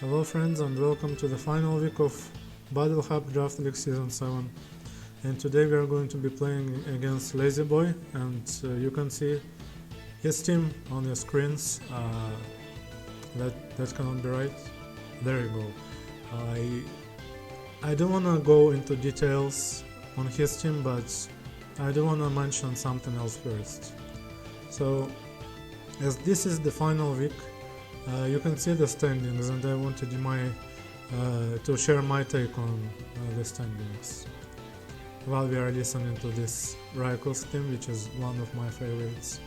Hello friends and welcome to the final week of Battle Hub Draft League Season 7, and today we are going to be playing against Lazy Boy, and you can see his team on your screens. That cannot be right. There you go. I don't want to go into details on his team, but I do want to mention something else first. So as this is the final week, you can see the standings, and I wanted to share my take on the standings while we are listening to this Rifles team, which is one of my favorites.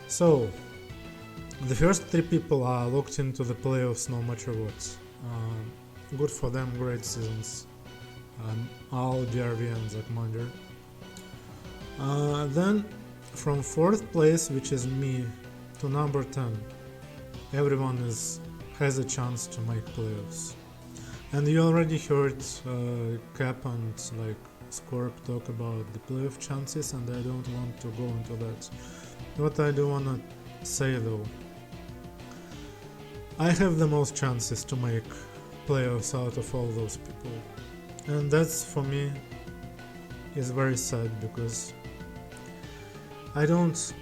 So the first three people are locked into the playoffs no matter what. Good for them, great seasons. All DRV and Zakmander. Then from 4th place, which is me, to number 10, everyone has a chance to make playoffs. And you already heard Cap and Scorp talk about the playoff chances, and I don't want to go into that. What I do want to say though, I have the most chances to make playoffs out of all those people, and that's for me is very sad, because I don't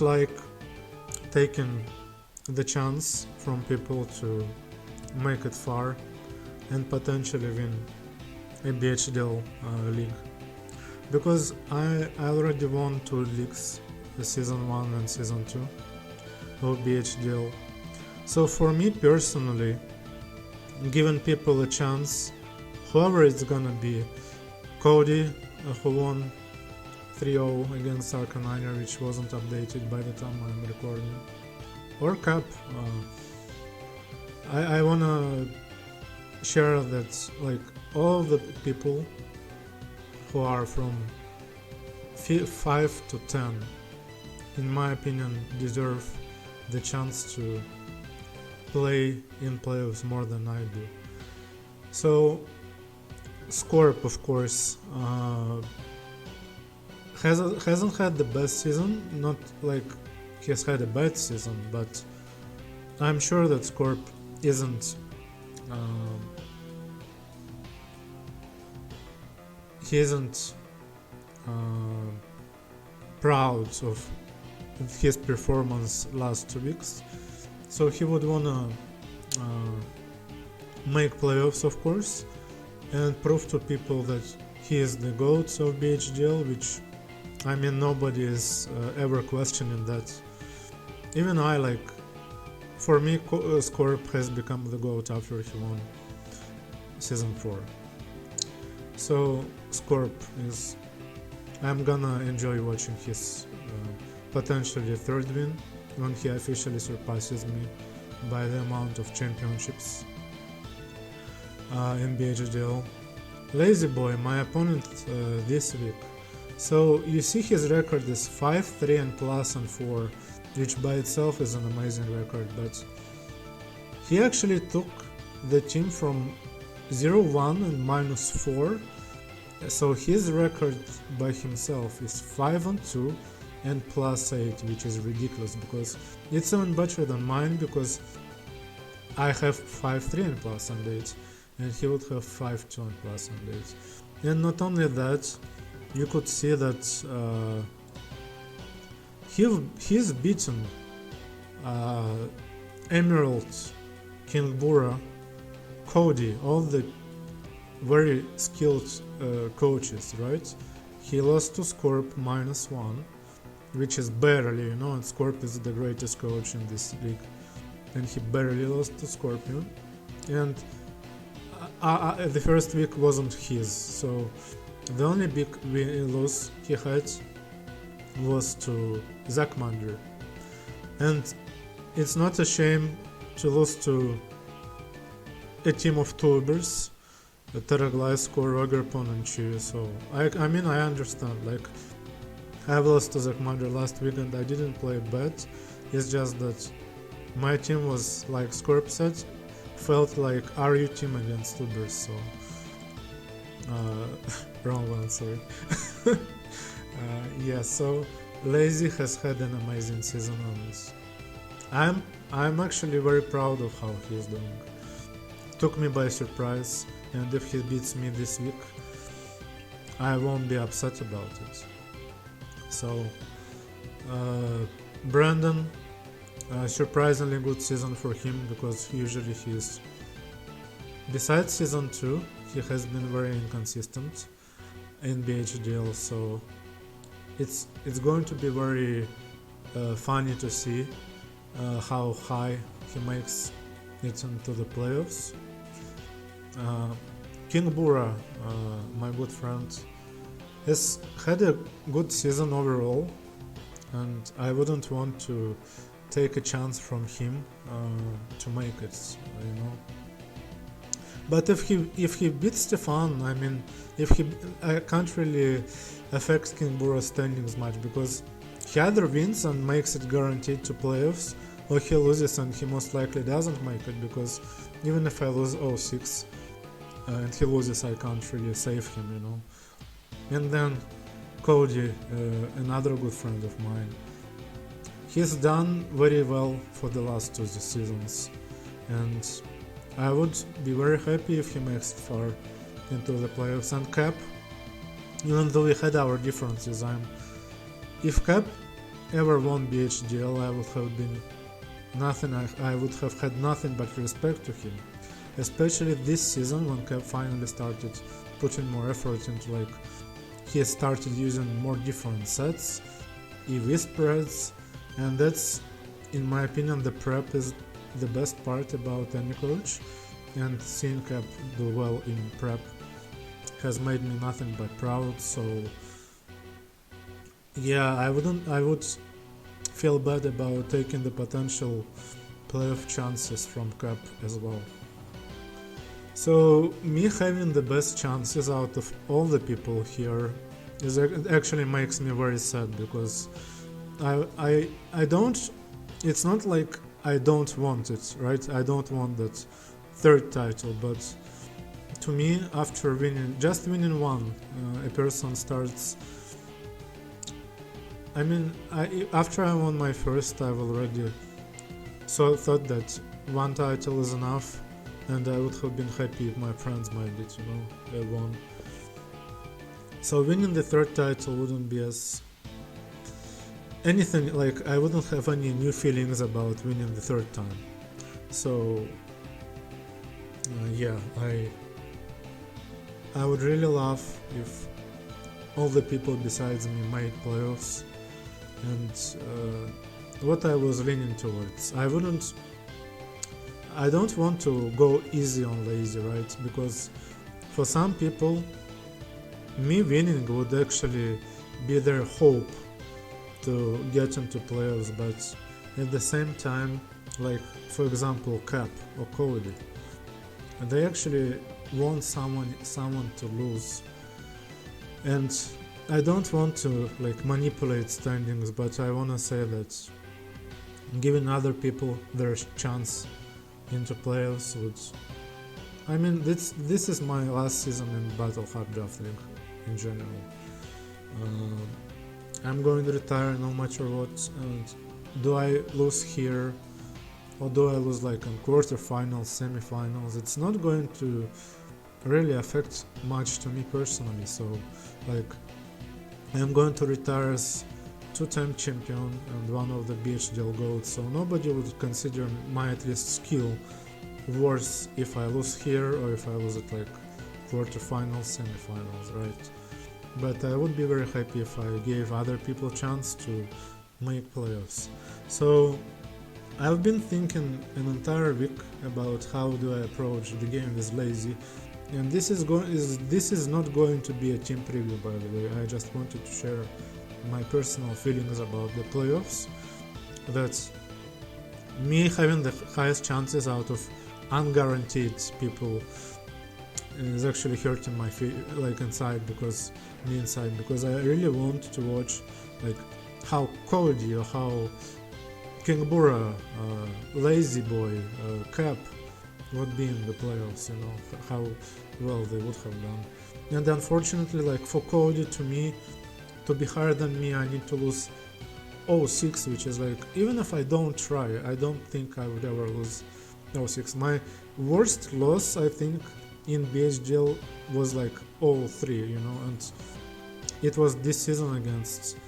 like taking the chance from people to make it far and potentially win a BHDL league, because I already won 2 leagues, the season 1 and season 2 of BHDL. So for me personally, giving people a chance, whoever it's gonna be, Cody, who won 3-0 against Arcaniner, which wasn't updated by the time I'm recording, or Cap, I wanna share that all the people who are from 5 to 10, in my opinion, deserve the chance to play in playoffs more than I do. So Scorp, of course, hasn't had the best season, not like he has had a bad season, but I'm sure that Scorp isn't proud of his performance last 2 weeks, so he would wanna make playoffs, of course, and prove to people that he is the GOAT of BHDL, which I mean nobody is ever questioning that. Even for me, Scorp has become the GOAT after he won season 4. So Scorp is, I'm gonna enjoy watching his potentially 3rd win when he officially surpasses me by the amount of championships in BHDL. Lazy Boy, my opponent this week. So you see his record is 5-3 and plus and 4, which by itself is an amazing record, but he actually took the team from 0-1 and -4, so his record by himself is 5-2 and +8, which is ridiculous, because it's even better than mine, because I have 5-3 and +8, and he would have 5-2 and +8. And not only that, you could see that he's beaten Emerald, King Bura, Cody, all the very skilled coaches, right? He lost to Scorp -1, which is barely, and Scorp is the greatest coach in this league, and he barely lost to Scorpion. And the first week wasn't his, so the only big loss he had was to Zakmander. And it's not a shame to lose to a team of tubers, Terraglysko, Rogerpon and Chi. So I mean I understand, I've lost to Zakmander last week and I didn't play bad. It's just that my team was, like Scorp said, felt like RU team against tubers, so wrong one, sorry. Yeah, so Lazy has had an amazing season, and I'm I'm actually very proud of how he's doing. Took me by surprise, and if he beats me this week, I won't be upset about it. So, Brandon, surprisingly good season for him, because usually he's, besides season 2, he has been very inconsistent in BHDL, so it's going to be very funny to see how high he makes it into the playoffs. King Bura, my good friend, has had a good season overall, and I wouldn't want to take a chance from him to make it, you know. But if he beats Stefan, I mean, I can't really affect King Bura's standings much, because he either wins and makes it guaranteed to playoffs, or he loses and he most likely doesn't make it, because even if I lose 0-6 and he loses, I can't really save him, you know. And then Cody, another good friend of mine, he's done very well for the last 2 seasons, and I would be very happy if he makes it far into the playoffs. And Cap, even though we had our differences, if Cap ever won BHDL, I would have been nothing. I would have had nothing but respect to him, especially this season when Cap finally started putting more effort into, like, he started using more different sets, EV spreads, and that's, in my opinion, the prep is the best part about any coach, and seeing Cap do well in prep has made me nothing but proud. So yeah, I would feel bad about taking the potential playoff chances from Cap as well. So me having the best chances out of all the people here actually makes me very sad, because I don't, it's not like I don't want it, right? I don't want that 3rd title, but to me, after just winning one, a person starts. I mean, after I won my 1st, I've already thought that 1 title is enough, and I would have been happy if my friends made it, you know, they won. So winning the 3rd title wouldn't be as anything, like, I wouldn't have any new feelings about winning the 3rd time. So yeah, I would really love if all the people besides me made playoffs, and what I was leaning towards, I don't want to go easy on lazy, right? Because for some people, me winning would actually be their hope to get into playoffs, but at the same time, like, for example, Cap or Cody, they actually want someone to lose, and I don't want to, like, manipulate standings, but I want to say that giving other people their chance into playoffs would, I mean, this is my last season in Battle Hub Draft League in general. I'm going to retire no matter what, and do I lose here or do I lose, like, in quarterfinals, semifinals, it's not going to really affect much to me personally. So, like, I'm going to retire as 2-time champion and one of the BHDL GOATs, so nobody would consider my, at least, skill worse if I lose here or if I lose at, like, quarterfinals, semifinals, right? But I would be very happy if I gave other people a chance to make playoffs. So I've been thinking an entire week about how do I approach the game with lazy, and this is not going to be a team preview, by the way. I just wanted to share my personal feelings about the playoffs, that me having the highest chances out of unguaranteed people is actually hurting my inside, because I really want to watch, like, how Cody or how King Bura, Lazy Boy, Cap would be in the playoffs, you know, how well they would have done. And unfortunately, like, for Cody, to be higher than me, I need to lose 0-6, which is like, even if I don't try, I don't think I would ever lose 0-6. My worst loss, I think, in BHDL was like 0-3, you know, and it was this season against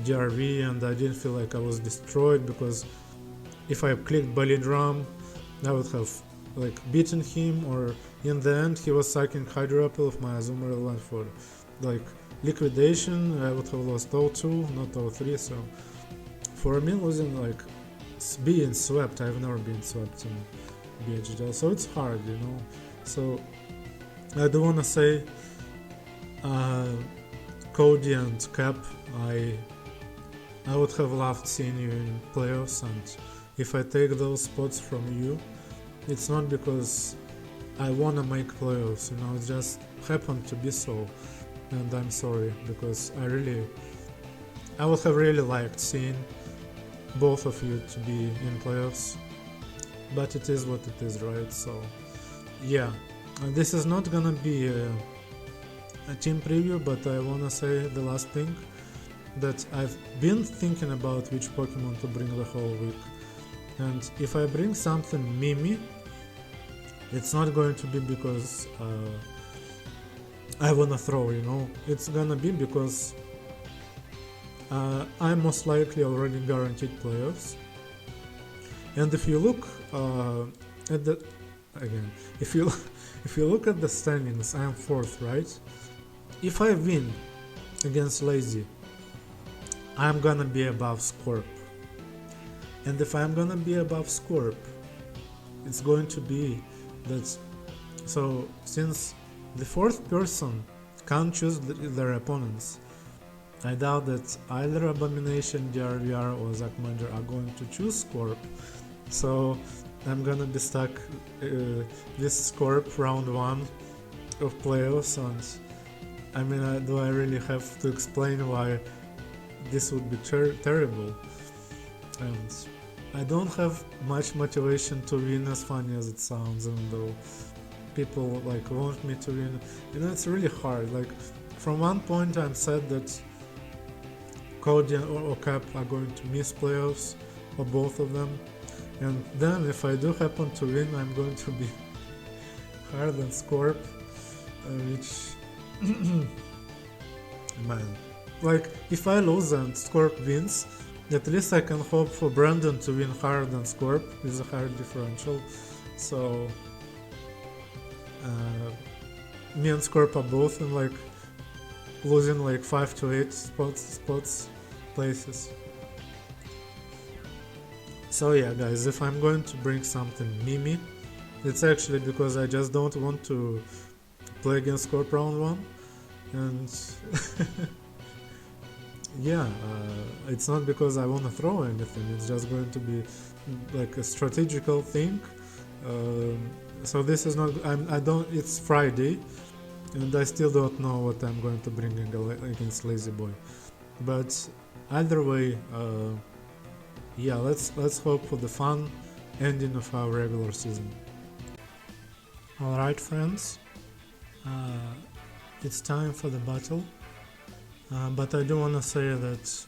DRV, and I didn't feel like I was destroyed because if I clicked Belly Drum, I would have like beaten him, or in the end he was sucking Hydro Apple if my Azumarill went for like liquidation. I would have lost 0-2, not 0-3. So for me, losing like being swept, I've never been swept in BHDL, so it's hard, you know. So I do wanna say, Cody and Cap, I would have loved seeing you in playoffs, and if I take those spots from you, it's not because I wanna make playoffs, you know, it just happened to be so, and I'm sorry, because I would have really liked seeing both of you to be in playoffs, but it is what it is, right? So yeah, this is not gonna be a team preview, but I wanna say the last thing, that I've been thinking about which Pokemon to bring the whole week, and if I bring something Mimi, it's not going to be because I wanna throw, you know, it's gonna be because I'm most likely already guaranteed playoffs. And if you look at the again, if you look at the standings, I'm 4th, right? If I win against Lazy, I'm gonna be above Scorp. And if I'm gonna be above Scorp, it's going to be that. So since the 4th person can't choose their opponents, I doubt that either Abomination, DRVR, or Zakmander are going to choose Scorp. So I'm gonna be stuck with Scorp round 1 of playoffs, and I mean, do I really have to explain why this would be terrible? And I don't have much motivation to win, as funny as it sounds, even though people like want me to win. You know, it's really hard. Like, from one point I'm sad that Cody or Cap are going to miss playoffs, or both of them, and then if I do happen to win, I'm going to be higher than Scorp, which man, like, if I lose and Scorp wins, at least I can hope for Brandon to win higher than Scorp with a higher differential. So me and Scorp are both in like losing like 5 to 8 places. So yeah, guys, if I'm going to bring something Mimi, it's actually because I just don't want to play against Scorp round 1, and yeah, it's not because I want to throw anything, it's just going to be like a strategical thing. So this is not, it's Friday, and I still don't know what I'm going to bring against Lazy Boy. But either way, yeah, let's hope for the fun ending of our regular season. Alright, friends, it's time for the battle. But I do want to say that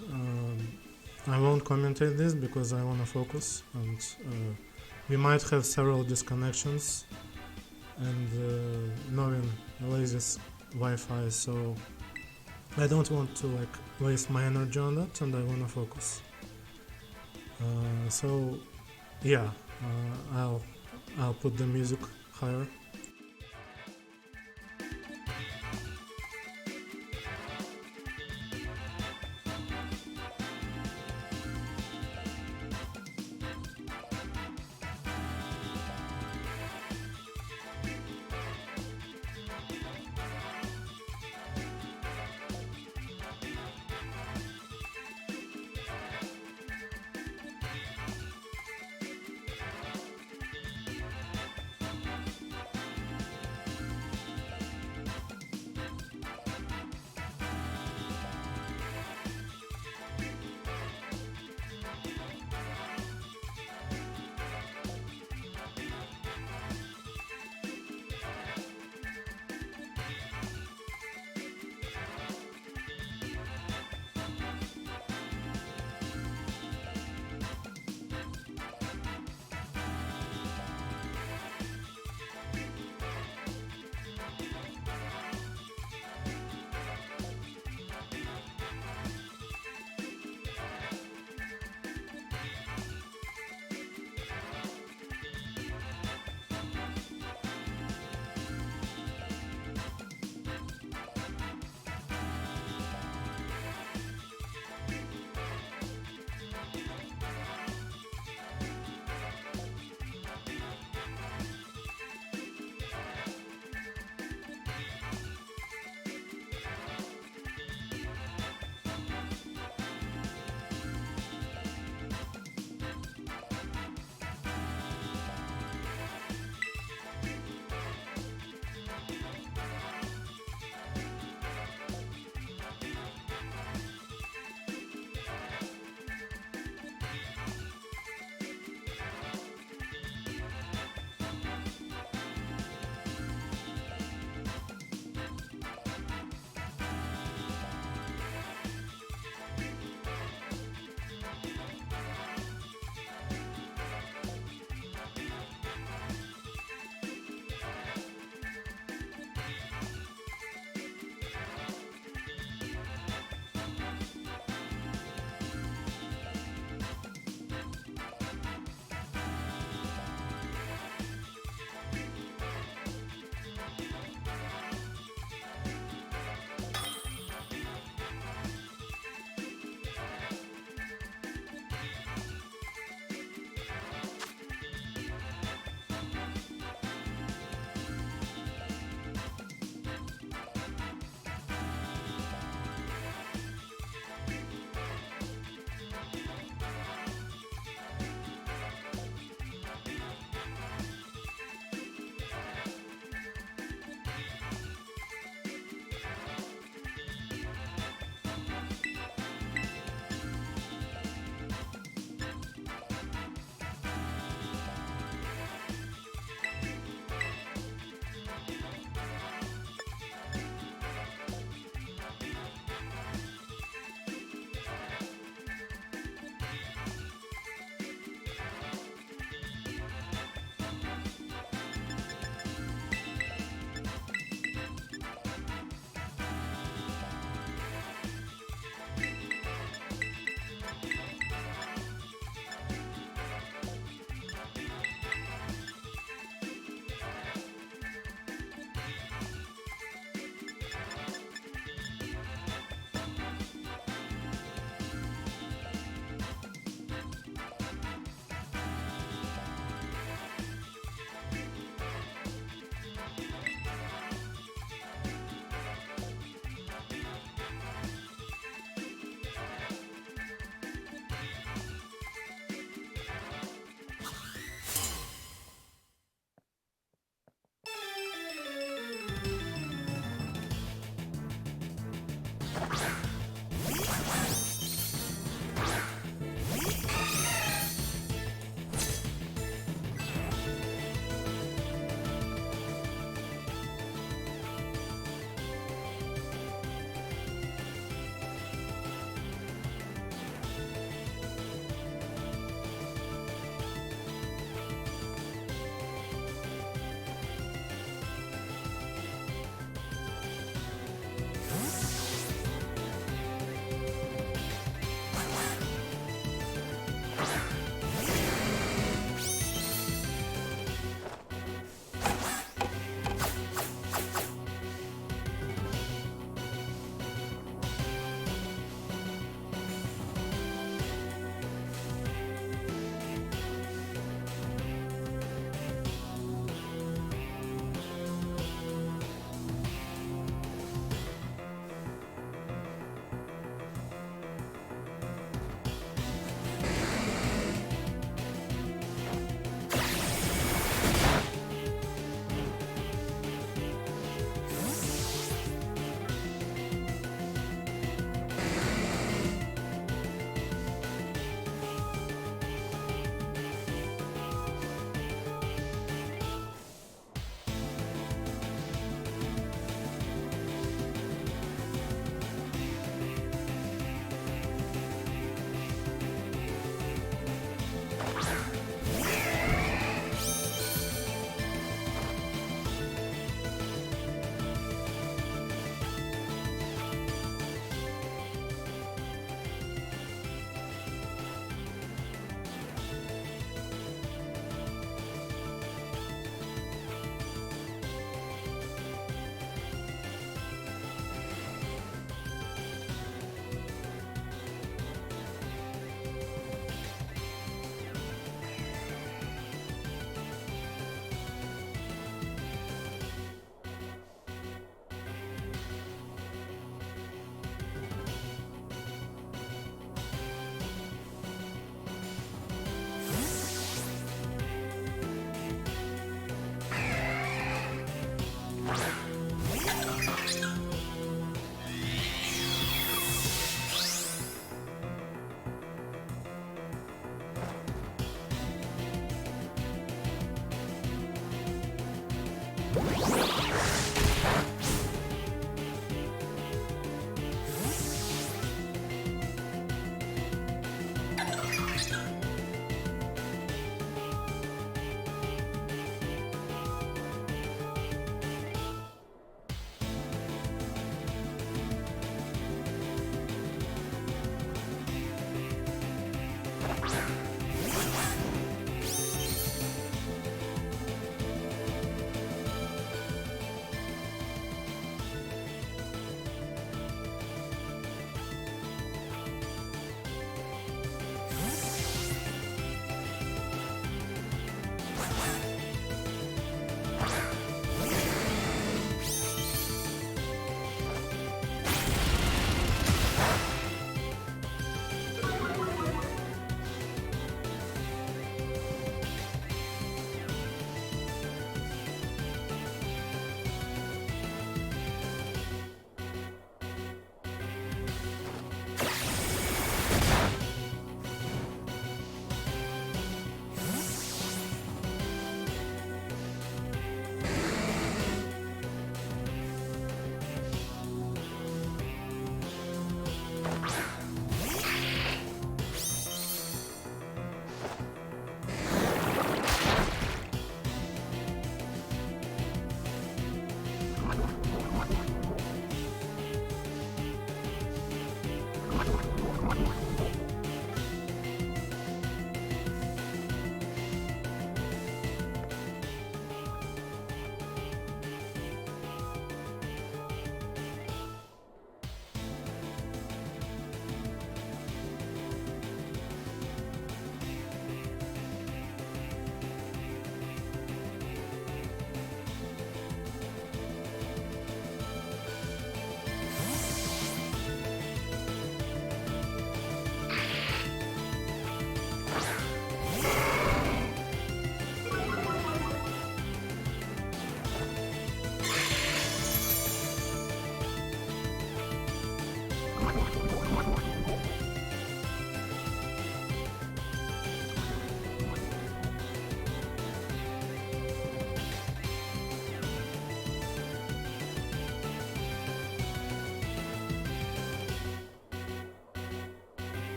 I won't commentate this because I want to focus, and we might have several disconnections, and knowing Lazy's Wi-Fi, so I don't want to like waste my energy on that, and I want to focus. So yeah, I'll put the music higher.